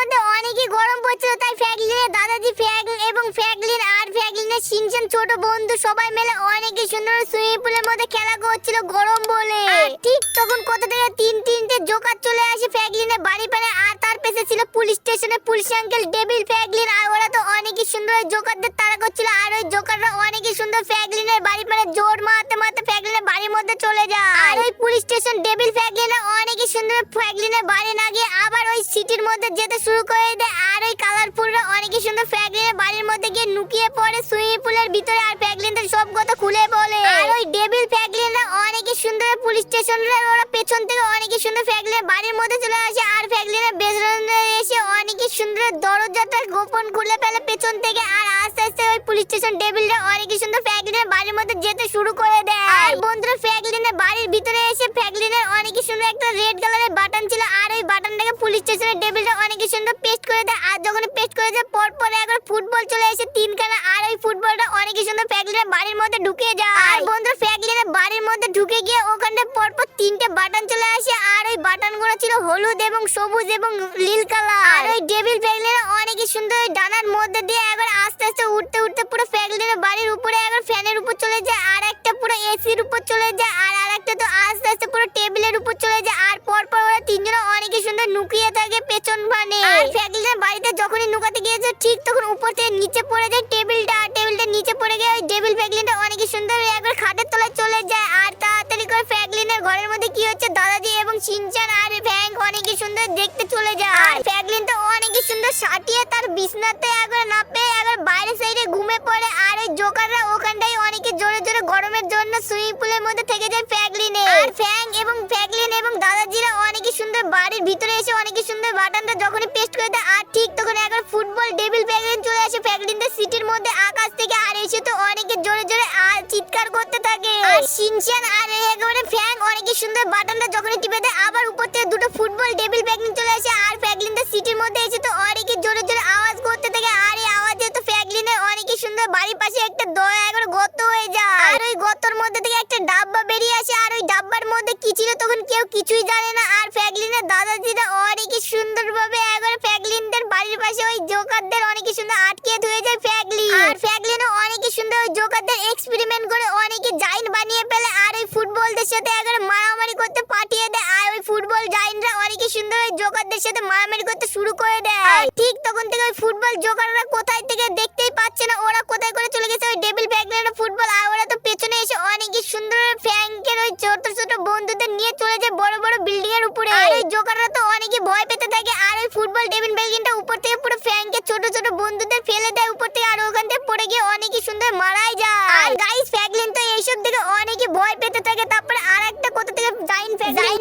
মধ্যে অনেকই গরম পড়ছিল, তাই ফ্র্যাঙ্কলিনের দাদাজি এবং ফ্র্যাঙ্কলিনের শিনচান ছোট বন্ধু সবাই মিলে অনেকই সুন্দর সুইমিং পুলের মধ্যে খেলা করছিল গরম বলে। ঠিক তখন কোথা থেকে তিনটে জোকার চলে আসে ফ্র্যাঙ্কলিনের বাড়ি পানে, আর তার পেছনে ছিল পুলিশ স্টেশনের পুলিশ আঙ্কেল ডেভিল ফ্র্যাঙ্কলিন। আর ওরা তো অনেকই সুন্দর ওই জোকারদের তাড়া করছিল, আর ওই জোকাররা অনেকই সুন্দর ফ্র্যাঙ্কলিনের বাড়ি পানে জোর মারতে মারতে ফ্র্যাঙ্কলিনের বাড়ির মধ্যে চলে যায়। আর ওই পুলিশ স্টেশন ডেভিল ফ্র্যাঙ্কলিনের অনেকই সুন্দর ফ্র্যাঙ্কলিনের বাড়ি না গিয়ে আবার ওই সিটির মধ্যে যেতে শুরু করে দেয়। আর ওই কালারফুলরা অনেকই সুন্দর ফ্র্যাঙ্কলিনের বাড়ির মধ্যে গিয়ে লুকিয়ে পড়ে সুইমিং পুলের ভিতরে, আর ফ্র্যাঙ্কলিনদের সব কথা খুলে বলে। আর ওই ডেভিল ফ্র্যাঙ্কলিনরা অনেকই সুন্দর পুলিশ স্টেশনের ওরা পেছন থেকে অনেকই সুন্দর ফ্র্যাঙ্কলিনের বাড়ির মধ্যে চলে আসে, আর ফ্র্যাঙ্কলিনের বেসরনে এসে অনেকই সুন্দর দরজাটা গোপন খুলে ফেলে পেছন থেকে। আর আস্তে আস্তে ওই পুলিশ স্টেশন ডেভিলরা অনেকই সুন্দর ফ্র্যাঙ্কলিনের বাড়ির মধ্যে যেতে শুরু করে দেয়। আর বন্ধুরা ফ্র্যাঙ্কলিনের বাড়ির ভিতরে এসে ফ্র্যাঙ্কলিনের অনেকই সুন্দর একটা রেড কালারের বাটন ছিল, আর ওই বাটনটাকে পুলিশ স্টেশনের ডেভিলরা অনেকই সুন্দর পেস্ট করে দেয়। আর যখন পেস্ট করে দেয় পরে একবার ফুটবল চলে এসে তিনখানা, আর ওই ফুটবলটা অনেকই সুন্দর ফ্র্যাঙ্কলিনের বাড়ির মধ্যে ঢুকে যায়। আর বন্ধুরা ফ্র্যাঙ্কলিনের বাড়ির মধ্যে ঢুকে গিয়ে ওখানে পরপর তিনটে বাটন চলে আসে, আর ওই বাটনগুলো ছিল হলুদ এবং সবুজ এবং নীল কালার। আর ওই ডেভিল ফ্র্যাঙ্কলিন অনেকই সুন্দর ডানার মধ্যে দিয়ে একবার আস্তে আস্তে উঠতে উঠতে পুরো ফ্র্যাঙ্কলিনের বাড়ির উপরে একবার ফ্যানের উপর চলে যায়, আর একটা পুরো এসির উপর চলে যায়, আর আরেকটা তো আস্তে আস্তে পুরো টেবিলের উপর চলে যায়। আর পরপর ওরা তিনজন অনেকই সুন্দর লুকিয়ে থাকে পেছন মানে। আর ফ্র্যাঙ্কলিনের বাড়িতে যখনই লুকাতে গিয়েছে ঠিক তখন উপর থেকে নিচে পড়ে যায় টেবিলটা, আর টেবিলটা নিচে পড়ে গিয়ে ওই ডেভিল ফ্র্যাঙ্কলিনটা অনেকই সুন্দর একবার খাটের তলায় চলে যায়। আর তাড়াতাড়ি করে ফ্র্যাঙ্কলিনের ঘরের মধ্যে কি হচ্ছে দাদাজি এবং শিনচান আর ফ্র্যাঙ্ক অনেকই সুন্দর দেখতে চলে যায়। আর ফ্র্যাঙ্কলিন তো অনেকই সুন্দর সাটিয়ে তার বিছনাতে একবার না পেয়ে একবার বাইরে সাইডে ঘুমিয়ে পড়ে, আর ওই জোকাররা ওখানটাই অনেকে জোরে জোরে গরমের জন্য সুইমিং পুলের মধ্যে থেকে যায় ফ্র্যাঙ্কলিনে। আর ফ্র্যাঙ্কলিন এবং দাদাজিরা অনেকই সুন্দর বাড়ির ভিতরে এসে অনেকই সুন্দর বাটনটা যখনই পেস্ট করে দেয়, আর ঠিক তখন একবার ফুটবল ডেভিল ফ্র্যাঙ্কলিন চলে আসে ফ্র্যাঙ্কলিনদের সিটির মধ্যে আকাশ থেকে, আর এসে তো অনেকে জোরে জোরে আর চিৎকার করতে থাকে। আর শিনচান আর একেবারে ফ্র্যাঙ্ক অনেকই সুন্দর বাটনটা যখনই টিপে দেয় আবার উপর থেকে দুটো ফুটবল ডেভিল ফ্র্যাঙ্কলিন চলে আসে, আর ফ্র্যাঙ্কলিনদের সিটির মধ্যে এসে তো অনেকে জোরে জোরে আওয়াজ করতে থাকে। আর এই আওয়াজে তো ফ্র্যাঙ্কলিনের অনেকই সুন্দর বাড়ির পাশে একটা দয়া একবার গর্ত হয়ে যায়, আর ওই গর্তর মধ্যে থেকে একটা ডাব্বা বেরিয়ে আসে, আর ওই ডাব্বার মধ্যে কি ছিল তখন কেউ কিছুই জানে না। আর ফ্র্যাঙ্কলিনের দাদাজিরা অনেকই সুন্দরভাবে একবার ফ্র্যাঙ্কলিনদের বাড়ির পাশে ওই জোকারদের অনেকই সুন্দর আটকে ধুয়ে যায় ফ্র্যাঙ্কলিন। আর ফ্র্যাঙ্কলিনও অনেকই সুন্দর ওই জোকারদের এক্সপেরিমেন্ট করে অনেকে জাইন্ট বানিয়ে ফেলে, আর ওই ফুটবলদের সাথে একবার মারামারি করতে পাঠিয়ে দেয়, আর ওই ফুটবল জাইন্টরা অনেকই সুন্দর ওই জোকারদের সাথে মারামারি করতে শুরু করে দেয়। ঠিক তখন থেকে ওই ফুটবল জোকাররা কোথায় থেকে দেখতেই পাচ্ছে না ওরা কোথায় করে চলে গেছে ওই ডেভিল ফ্র্যাঙ্কলিনের ফুটবল, আর ওরা তো পেছনে এসে অনেকই সুন্দর ফ্র্যাঙ্কের ওই ছোট ছোট বন্ধুদের নিয়ে চলে যায় বড় বড় বিল্ডিং এর উপরে। আর ওই জোকাররা তো অনেকই ভয় পেতে থাকে, আর ওই ফুটবল ডেভিল ফ্র্যাঙ্কলিনটা উপর থেকে পুরো ফ্র্যাঙ্কের ছোট ছোট বন্ধুদের ফেলে দেয় উপর থেকে, আর ওখান থেকে পড়ে গিয়ে অনেকই সুন্দর মারাই যায়। আর গাইস ফ্র্যাঙ্কলিন তো এইসব দেখে অনেকই ভয় পেতে থাকে। তারপরে আরেকটা কোথা থেকে জাইন্ট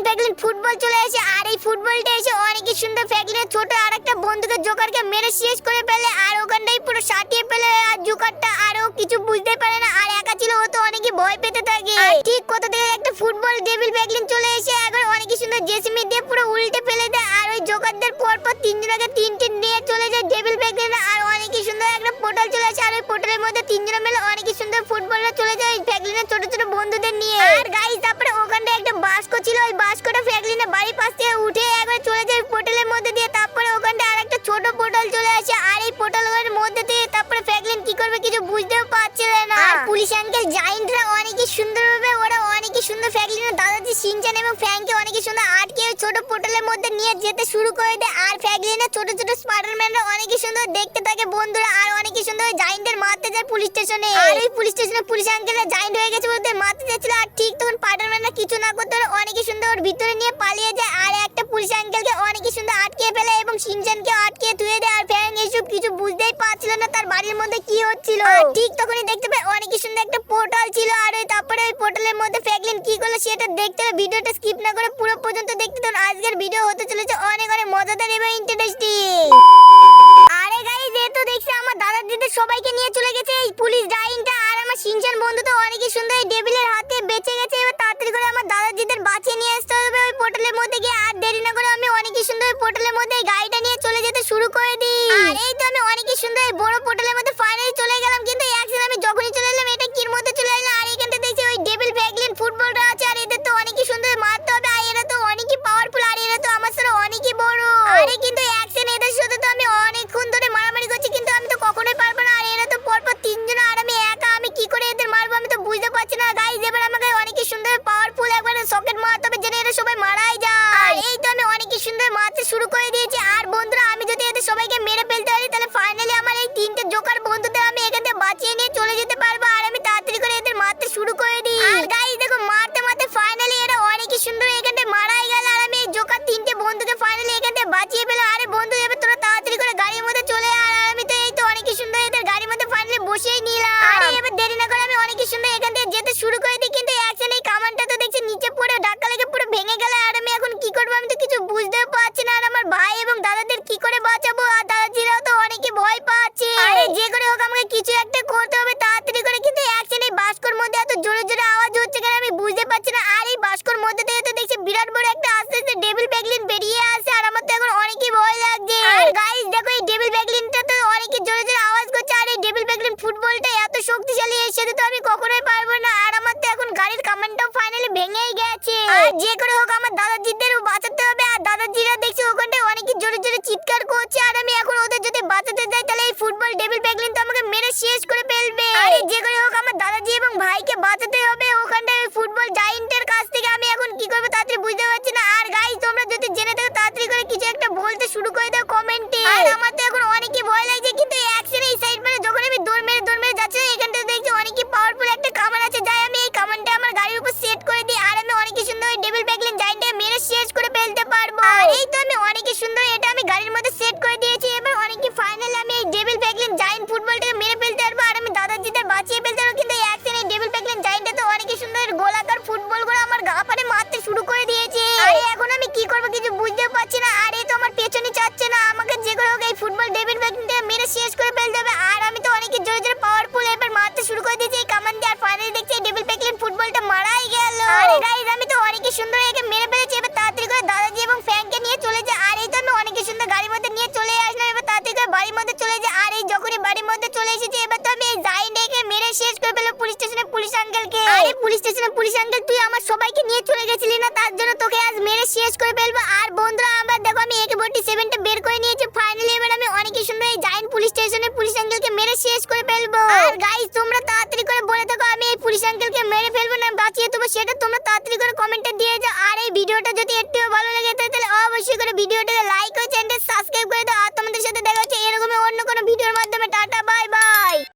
ফ্র্যাঙ্কলিন ফুটবল চলে আসে, আর এই ফুটবলটা এসে অনেকই সুন্দর ফ্র্যাঙ্কলিনের ছোট আরেকটা বন্ধুকে জোকারকে মেরে শেষ করে ফেলে, আর ওখানটাই পুরো সাটিয়ে ফেলে। আর জোকারটা আরো কিছু বুঝতে পারে না, আর একা ছিল ও তো অনেকই ভয় পেতে থাকে। ঠিক কোথা থেকে একটা ফুটবল ডেভিল ফ্র্যাঙ্কলিন চলে এসে একবার অনেকই সুন্দর জেসিমি দিয়ে পুরো উল্টে ফেলে দেয়, আর ওই জোকারদের পরপর তিনজনকে তিনটে নিয়ে চলে যায় ডেভিল ফ্র্যাঙ্কলিন। আর অনেকই সুন্দর একটা পোর্টাল চলে আসে, আর ওই পোর্টালের মধ্যে তিনজন মিলে অনেকই সুন্দর ফুটবলরা চলে যায় ফ্র্যাঙ্কলিনের ছোট ছোট বন্ধুদের নিয়ে। আর গাইস তারপরে ওখানটা একটা বাস্ক ছিল, ওই বাস্কটা ফ্র্যাঙ্কলিনের বাড়ির পাশ থেকে উঠে একবার চলে যায় পোর্টালের মধ্যে দিয়ে। তারপরে ওখানটা আরেকটা ছোট পোর্টাল চলে আসে, আর এই পোর্টালের মধ্যে দিয়ে তারপরে ফ্র্যাঙ্কলিন কি করবে কিছু বুঝতেও পারছিল না। আর পুলিশ আঙ্কেল জাইন্টরা অনেকই সুন্দরভাবে ওরা অনেকই সুন্দর ফ্র্যাঙ্কলিনের দাদাজি শিনচান এবং ফ্র্যাঙ্ককে অনেকই সুন্দর আটকে ওই ছোট পোর্টালের মধ্যে নিয়ে যেতে শুরু করে দেয়। আর ফ্র্যাঙ্কলিনের ছোট ছোট স্পাইডারম্যানরা অনেকই সুন্দর দেখতে থাকে বন্ধুরা, আর অনেকই সুন্দর জাইন্টদের মারতে যায় পুলিশ স্টেশনে। আর ওই পুলিশ স্টেশনে পুলিশ আঙ্কেলরা জাইন্ট হয়ে গেছে বলতে মারতে যাচ্ছিল, আর ঠিক তখন স্পাইডারম্যানরা কিছু না করতে অনেকই সুন্দর ওর ভিতরে নিয়ে পালিয়ে যায়, আর একটা পুলিশ আঙ্কেলকে অনেকই সুন্দর আটকে ফেলে এবং শিনচানকে আটকে ধুয়ে দেয়। আর ফ্র্যাঙ্ক এসব কিছু বুঝতেই পারছিল না তার বাড়ির মধ্যে কি হচ্ছিল। ঠিক তখনই দেখতে পায় অনেকই সুন্দর একটা পোর্টাল ছিল, আর ওই তারপরে ওই পোর্টালের মধ্যে ফ্র্যাঙ্কলিন কি করলো সেটা দেখতে হবে। ভিডিওটা স্কিপ না করে পুরো পর্যন্ত দেখতে থাকুন, আজকের ভিডিও হতে চলেছে অনেক অনেক মজাদার এবং ইন্টারেস্টিং। আরে গাইস এই তো দেখছি আমার দাদাজিদের সবাইকে নিয়ে চলে গেছে এই পুলিশ জাইন্টটা, আর আমার শিনচান বন্ধু তো অনেকই সুন্দর এই ডেভিলের হাতে বেঁচে গেছে। এবার তাড়াতাড়ি করে আমার দাদাজিদের বাঁচিয়ে নিয়ে আসতে হবে ওই পোর্টালের মধ্যে গিয়ে। আর দেরি না করে আমি অনেকই সুন্দর ওই পোর্টালের মধ্যে এই গাড়িটা নিয়ে চলে যেতে শুরু করে দিই। আর এই তো আমি অনেকই সুন্দর এই বড় পোর্টালের মধ্যে ফাইনালি চলে গেলাম, কিন্তু একসাথে আমি যখনই চলে এলাম এটা কির মধ্যে চলে এলাম। আর এখানটা দেখছি ওই ডেভিল ফ্র্যাঙ্কলিন ফুটবলটা আছে, আর এদের তো অনেকই সুন্দর মারতে হবে, আর এরা তো অনেকই পাওয়ারফুল, আর এরা তো আমার সাথে অনেকই বড়। আরে কিন্তু অ্যাকশন এদের সাথে আমার ভাই এবং দাদাদের কি করে বাঁচাবো? আর দাদাজিরাও তো অনেকে ভয় পাচ্ছে। আরে যে করে হোক আমাকে কিছু একটা করতে হবে তাড়াতাড়ি করে। কিন্তু অ্যাকচুয়ালি এই বাস্কর মধ্যে এত জোরে জোরে আওয়াজ হচ্ছে কেন আমি বুঝতে পারছি না। আর এই বাস্কর মধ্যে থেকে তো দেখছি বিরাট বড় একটা আস্তে আস্তে ডেভিল ব্যাগলিন বেরিয়ে আসে। আর আমার তো এখন অনেকই ভয় লাগছে। আর গাইস দেখো এই ডেভিল ব্যাগলিনটা তো অনেকই জোরে জোরে আওয়াজ করছে। আর এই ডেভিল ব্যাগলিন ফুটবলটা এত শক্তিশালী, এর সাথে তো আমি কখনোই পারবো না। আর আমার তো এখন গাড়ির কামানটাও ফাইনালি ভেঙেই গেছে। আর যে করে হোক আমার দাদাজিদের বাঁচাতে হবে। আর দাদাজিরা দেখছি ওখানটায় অনেকই জোরে জোরে চিৎকার করছে। আর আমি এখন ওদের যদি বাঁচাতে যাই তাহলে এই ফুটবল ডেভিল ব্যাগলিন তো আমাকে মেরে শেষ করে ফেলবে। আর যে করে হোক আমার দাদাজি এবং ভাইকে বাঁচাতে হবে ওখানটায় ওই ফুটবল জায়ান্টের কাছ থেকে। আমি এখন কি করবো তাড়াতাড়ি বুঝতে পারছি না। আর গাইস তোমরা যদি জেনে থাকো তাড়াতাড়ি করে কিছু একটা বলতে শুরু করে দাও কমেন্টে। আর আমার তো এখন অনেকই ভয় লাগছে। কিন্তু অ্যাকশনে এই সাইড মানে যখন আমি দৌড় মেরে যাচ্ছি এখানটাতে দেখছি অনেকই পাওয়ারফুল একটা কামান আছে। যাই আমি এই কামানটা আমার গাড়ির উপর সেট করে দিই। আর আমি অনেকই সুন্দর ওই ডেভিল ব্যাগলিন জায়ান্টকে মেরে শেষ করে ফেলতে পারবো। আর এই তো আমি অনেকই সুন্দর এটা আমি গাড়ির মধ্যে সেট করে দিয়েছি। এবার অনেকই ফাইনালি আমি এই ডেভিল ব্যাগলিন জায়ান্ট ফুটবলটাকে মেরে ফেলতে পারবো। আর আমি দাদাজিদের বাঁচিয়ে ফেলতে পারবো। কিন্তু অ্যাকশনে এই ডেভিল ব্যাগলিন জায়ান্টটা তো অনেকই সুন্দর গোলাকার ফুটবলগুলো আমার গা পারে মারতে শুরু করে দিয়েছে। আর এখন আমি কি করবো কিছু বুঝতে পারছি না। আর এই তো আমার পেছনে যাচ্ছে না। আমাকে যে করে হোক এই ফুটবল ডেভিল ব্যাগলিনটাকে মেরে শেষ করে ফেলতে হবে। আর আমি তো অনেকই জোরে জোরে পাওয়ারফুল এবার মারতে শুরু করে দিয়েছি এই কামান দিয়ে। আর ফাইনালি দেখছি এই ডেভিল ব্যাগলিন ফুটবলটা মারাই গেল। আরে গাইস আমি তো অনেকই সুন্দর একে মেরে ফেলেছি। এবার তাড়াতাড়ি করে দাদাজি এবং ফ্যানকে নিয়ে চলে যায়। আর এই তো আমি অনেকই সুন্দর গাড়ির মধ্যে নিয়ে চলে আসলাম। এবার তাড়াতাড়ি করে বাড়ির মধ্যে চলে যায়। আর এই যখনই বাড়ির মধ্যে চলে এসেছি এবার তো আমি এই জায়ান্টকে মেরে শেষ করে ফেলবো পুলিশ স্টেশনে পুলিশ আঙ্কেলকে। আরে পুলিশ স্টেশনে পুলিশ আঙ্কেল তুই আমার সবাইকে নিয়ে চলে গেছিলি না, তার জন্য তোকে আজ মেরে শেষ করে ফেলবো। আর বন্ধুরা আবার দেখো আমি AK-47টা বের করে নিয়েছি। ফাইনালি এবার আমি অনেকই সুন্দর এই জায়ান্ট পুলিশ স্টেশনে পুলিশ আঙ্কেলকে মেরে শেষ করে ফেলবো। আর গাইস তোমরা তাড়াতাড়ি করে বলে থাকো আমি এই পুলিশ আঙ্কেলকে মেরে ফেলবো না বাঁচিয়ে দেবো, সেটা তোমরা তাড়াতাড়ি করে কমেন্টে দিয়ে যাও। আর এই ভিডিওটা যদি একটু ভালো লাগে তাহলে অবশ্যই করে ভিডিওটাকে লাইক